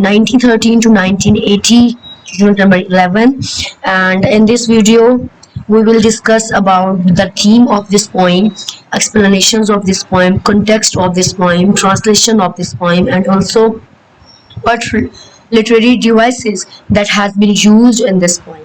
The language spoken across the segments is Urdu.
1913 to 1980, unit number 11. And in this video we will discuss about the theme of this poem, explanations of this poem, context of this poem, translation of this poem, and also what literary devices that has been used in this poem.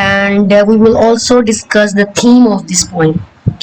and we will also discuss the theme of this poem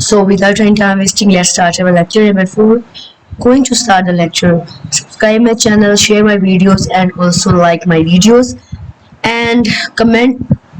So without any time wasting, let's start our lecture. Before going to start the lecture, subscribe my channel, share my videos, and also like my videos. And comment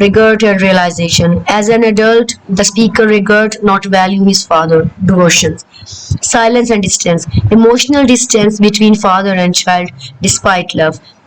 regret and realization. As an adult, the speaker regret not value his father, devotion. Silence and distance, emotional distance between father and child despite love.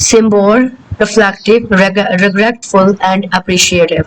Symbol, reflective, regretful and appreciative.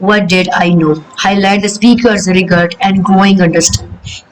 what did I know, highlight the speaker's regard and growing understanding,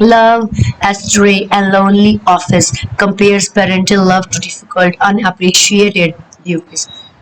Love, astray and lonely office compares parental love to difficult unappreciated duties.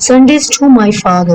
Sundays to my father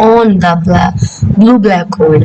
on the blue black cold,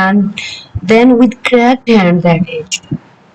and then with cracked hand that itched,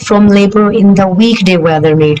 from labor in the weekday weather made,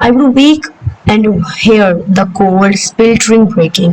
I would wake and hear the cold splintering breaking,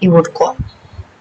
he would call,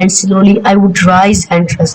And slowly I would rise and dress,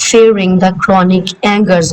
Fearing the chronic angers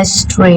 astray,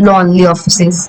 lonely offices,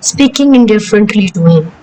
Speaking indifferently to him,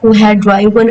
Who had driven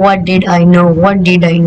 What did I know,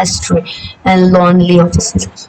astray and lonely offices,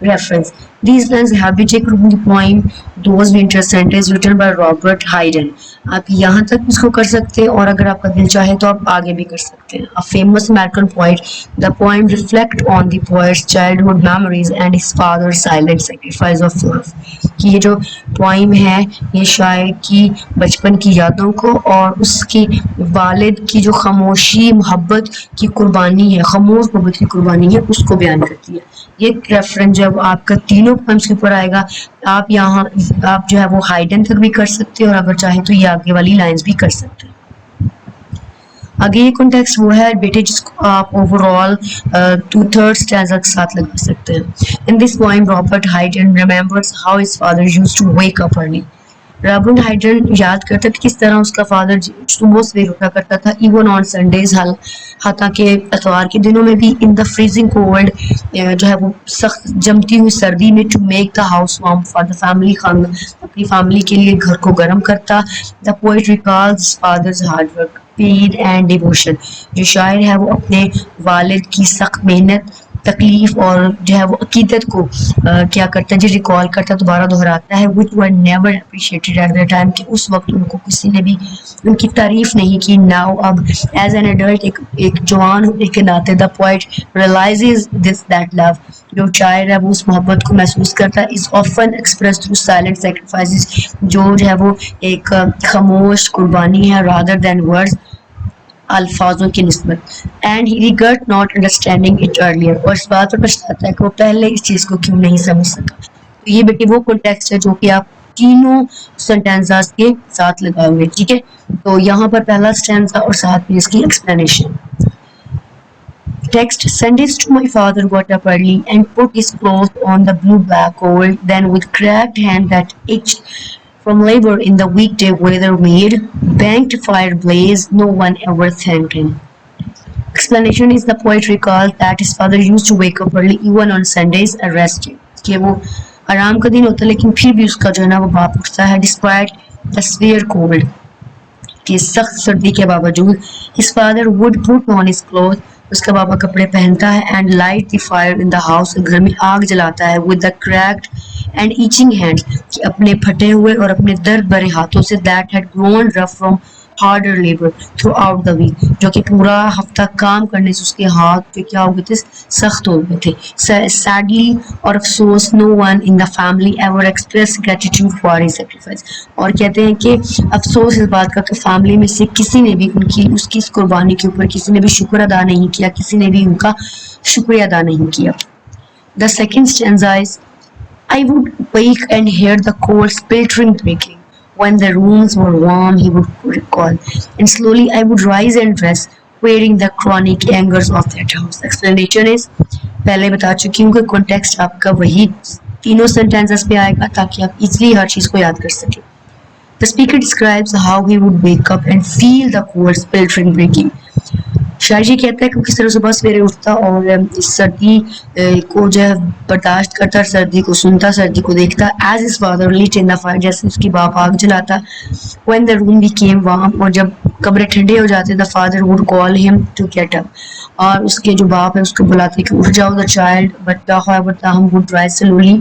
Reference. These lines have been taken from the poem Those Winter Sundays written by Robert Hayden. آپ یہاں تک اس کو کر سکتے ہیں اور اگر آپ کا دل چاہے تو آپ آگے بھی کر سکتے ہیں. A famous American poet, the poem reflect on the poet's childhood memories and his father's silent sacrifice of love. کہ یہ جو پوائم ہے یہ شاعر کی بچپن کی یادوں کو اور اس کی والد کی جو خاموشی محبت کی قربانی ہے، خاموش محبت کی قربانی ہے، اس کو بیان کرتی ہے. یہ ریفرنس جب آپ کا تینوں پوائمس کے اوپر آئے گا آپ یہاں آپ جو ہے وہ ہائیڈن تک بھی کر سکتے ہیں اور اگر چاہیں تو یہ آگے والی لائنز بھی کر سکتے ہیں. آگے یہ کانٹیکسٹ وہ ہے بیٹے جس کو آپ اوور آل 2/3 اسٹینزا کے ساتھ لگا سکتے ہیں. In this poem Robert Hayden remembers how his father used to wake up early. Robert Hayden یاد کرتا تھا کس طرح اس کا فادر صبح سویر اٹھا کرتا تھا ایون آن سنڈیز، حتیٰ کہ اتوار کے دنوں میں بھی. ان دا فریزنگ کولڈ جو ہے وہ سخت جمتی ہوئی سردی میں to make the house warm for the family, اپنی فیملی کے لیے گھر کو گرم کرتا. The poet recalls father's hard work pain and devotion. جو شاعر ہے وہ اپنے والد کی سخت محنت، تکلیف اور جو ہے وہ عقیدت کو کیا کرتا ہے جی ریکال کرتا ہے، دوبارہ دہراتا ہے. which were never appreciated at the time کہ اس وقت ان کو کسی نے بھی ان کی تعریف نہیں کی. now اب ایز این ایڈلٹ ایک جوان ہونے کے ناطے دا پوائٹ realizes that love جو شاعر ہے وہ اس محبت کو محسوس کرتا ہے is often expressed through silent sacrifices جو ہے وہ ایک خاموش قربانی ہے rather than words الفاظوں کی نسبت. And he regret not understanding it earlier اور اس بات پر پچھتاتا ہے کہ وہ پہلے اس چیز کو کیوں نہیں سمجھ سکا. تو یہ بیٹی وہ کانٹیکسٹ ہے جو کہ آپ تینوں سینٹینسز کے ساتھ لگائے ہوئے. ٹھیک ہے، تو یہاں پر پہلا اسٹینزا اور ساتھ میں اس کی explanation. Text. Sundays to my father got up early and put his clothes on the blue black coal, then with cracked hand that itched from labor in the weekday weather made banked fire blaze, no one ever thanked him. Explanation is the poet recalls that his father used to wake up early even on Sundays and rest کہ وہ آرام کا دن ہوتا ہے لیکن پھر بھی اس کا جو ہے نا وہ باپ اٹھتا ہے despite the severe cold کہ سخت سردی کے باوجود. his father would put on his clothes اس کا بابا کپڑے پہنتا ہے and light the fire in the house گھر میں آگ جلاتا ہے with the cracked and aching hand کہ اپنے پھٹے ہوئے اور اپنے درد بھرے ہاتھوں سے that head grown rough from harder labour throughout the week جو کہ پورا ہفتہ کام کرنے سے اس کے ہاتھ پہ کیا ہو گئے تھے سخت ہو گئے تھے. سیڈلی اور افسوس no one in the family ever expressed gratitude for his sacrifice اور کہتے ہیں کہ افسوس اس بات کا کہ فیملی میں سے کسی نے بھی اس کی اس قربانی کے اوپر کسی نے بھی شکر ادا نہیں کیا، کسی نے بھی ان کا شکریہ ادا نہیں کیا. The second stanza is I would wake and hear the cold splintering breaking. When the rooms were warm, he would recall. And slowly I would rise and dress, wearing the chronic angers of that house. Explanation is پہلے بتا چکی ہوں کہ context آپ کا وہی تینوں sentences پہ آئے گا تاکہ آپ easily ہر چیز کو یاد کر سکیں. The speaker describes how he would wake up and feel the cold splintering breaking. شاعر جی کہتا ہے کہ کس طرح صبح سویرے اٹھتا اور اس سردی کو جو ہے برداشت کرتا، سردی کو سنتا، سردی کو دیکھتا. As his father lit in the fire جیسے اس کی باپ آگ جلاتا. when the room became warm اور جب کمرے ٹھنڈے ہو جاتے the father would call him to get up اور اس کے جو باپ ہے اس کو بلاتے کہ اٹھ جاؤ. the child but however تاہم would rise slowly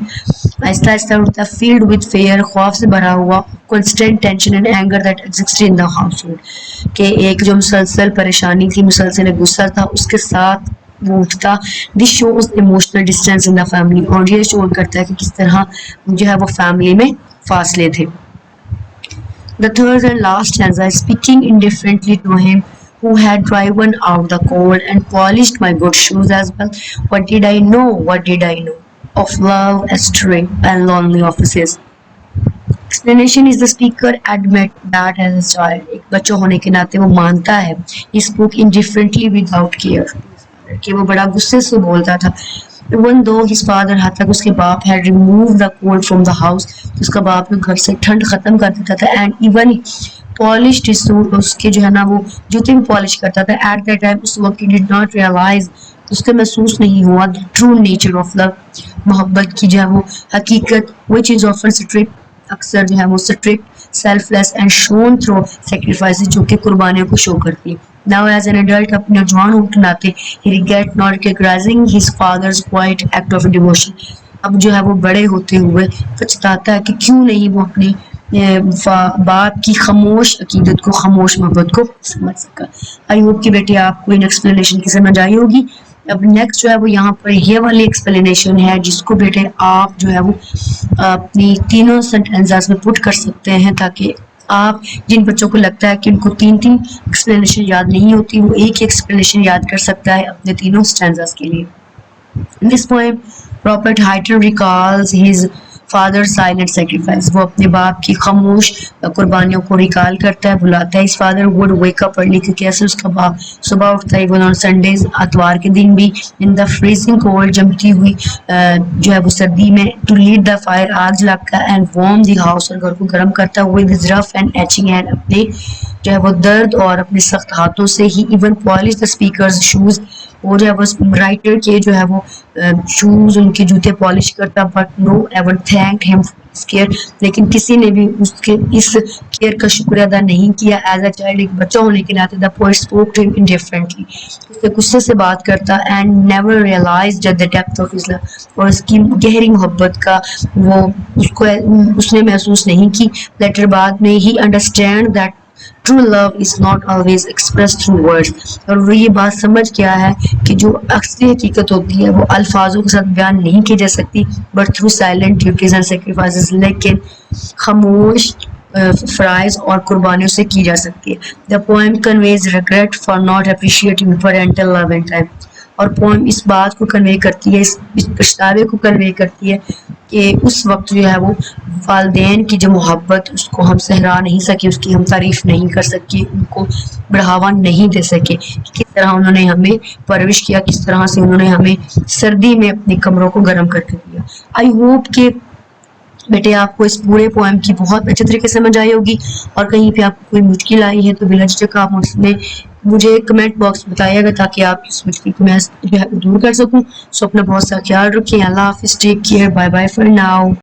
آہستہ آہستہ اٹھتا filled with fear خوف سے بھرا ہوا constant tension and anger that existed in the household کہ ایک جو مسلسل پریشانی تھی، مسلسل غصہ تھا، اس کے ساتھ وہ اٹھتا. This shows emotional distance in the family اور یہ شو کرتا ہے کہ کس طرح جو ہے وہ فیملی میں فاصلے تھے. The third and last stanza is speaking indifferently to him who had driven out the cold and polished my good shoes as well. What did I know of love, astray and lonely offices. Explanation is the speaker admit that as a child ایک بچہ ہونے کے ناطے وہ مانتا ہے he spoke indifferently without care کہ وہ بڑا غصے سے بولتا تھا. even though his father حد تک اس کے باپ had removed the cold from the house اس کا باپ نے گھر سے ٹھنڈ ختم کر دیتا تھا and even polished his shoes اس کے جو ہے نا وہ جوتے بھی پالش کرتا تھا. at that time اس وقت he did not realize اس کے محسوس نہیں ہوا the true nature of love محبت کی جو ہے وہ حقیقت which is often strict اکثر جو ہے وہ strict selfless and shown through sacrifices جو کہ قربانیوں کو شو کرتی ہے. Now as an adult اپنے جوان ہونے کے ناطے he regret not recognizing his father's quiet act of devotion اب جو ہے وہ بڑے ہوتے ہوئے پچھتاتا ہے کہ کیوں نہیں وہ اپنے باپ کی خاموش عقیدت کو، خاموش محبت کو سمجھ سکا۔ آئی ہوپ کہ بیٹے آپ کو ان ایکسپلینیشن کی سمجھ آئی ہوگی۔ اب نیکسٹ جو ہے وہ یہاں پر یہ والی ایکسپلینیشن ہے جس کو بیٹے آپ جو ہے وہ اپنی تینوں سینٹینسز میں پٹ کر سکتے ہیں، تاکہ آپ جن بچوں کو لگتا ہے کہ ان کو تین ایکسپلینیشن یاد نہیں ہوتی، وہ ایک ہی ایکسپلینیشن یاد کر سکتا ہے اپنے تینوں سٹینزاز کے لیے۔ In this poem, Robert Hayton recalls his father's silent sacrifice. وہ اپنے باپ کی خاموش قربانیوں کو ریکال کرتا ہے، بلاتا ہے۔ His father would wake up early کیونکہ ایسے اس کا باپ صبح اٹھتا ہے، on Sundays اتوار کے دن بھی in the freezing cold جمتی ہوئی جو ہے وہ سردی میں to lead the fire آگ جلا کر and warm the house اور گھر کو گرم کرتا ہے with his rough and etching hand اپنے جو ہے وہ درد اور اپنے سخت ہاتھوں سے ہی even polish the speaker's shoes وہ جو ہے وہ رائٹر کے جو ہے وہ شوز ان کے جوتے پالش کرتا but no ever thank him us care لیکن کسی نے بھی اس کے اس کیئر کا شکریہ ادا نہیں کیا ایز اے چائلڈ ایک بچہ ہونے کے ناطے دا پوئٹ اسپوک ٹو ہم انڈیفرنٹلی اس سے غصے سے بات کرتا and never realised the depth of his love اور اس کی گہری محبت کا وہ اس نے محسوس نہیں کی لیٹر بعد میں he understand that True love is not always expressed through words اور وہ یہ بات سمجھ گیا ہے کہ جو اصلی حقیقت ہوتی ہے وہ الفاظوں کے ساتھ بیان نہیں کی جا سکتی but through silent duties and sacrifices لیکن خاموش فرائض اور قربانیوں سے کی جا سکتی ہے۔ The poem conveys regret for not appreciating parental love and time اور پوئم اس بات کو کنوے کرتی ہے، اس پچھتاوے کو کنوے کرتی ہے کہ اس وقت جو ہے وہ والدین کی جو محبت اس کو ہم سہرا نہیں سکے، اس کی ہم تعریف نہیں کر سکے، ان کو بڑھاوا نہیں دے سکے، کس طرح انہوں نے ہمیں پرورش کیا، کس طرح سے انہوں نے ہمیں سردی میں اپنے کمروں کو گرم کر کے دیا۔ آئی ہوپ کہ بیٹے آپ کو اس پورے پوئم کی بہت اچھے طریقے سے سمجھ آئی ہوگی اور کہیں پہ آپ کو کوئی مشکل آئی ہے تو بلا جھجک آپ اس میں مجھے کمنٹ باکس بتائیے گا تاکہ آپ اس مشکل کو میں دور کر سکوں۔ سو اپنا بہت سا خیال رکھیں۔ اللہ حافظ، take care, bye bye for now.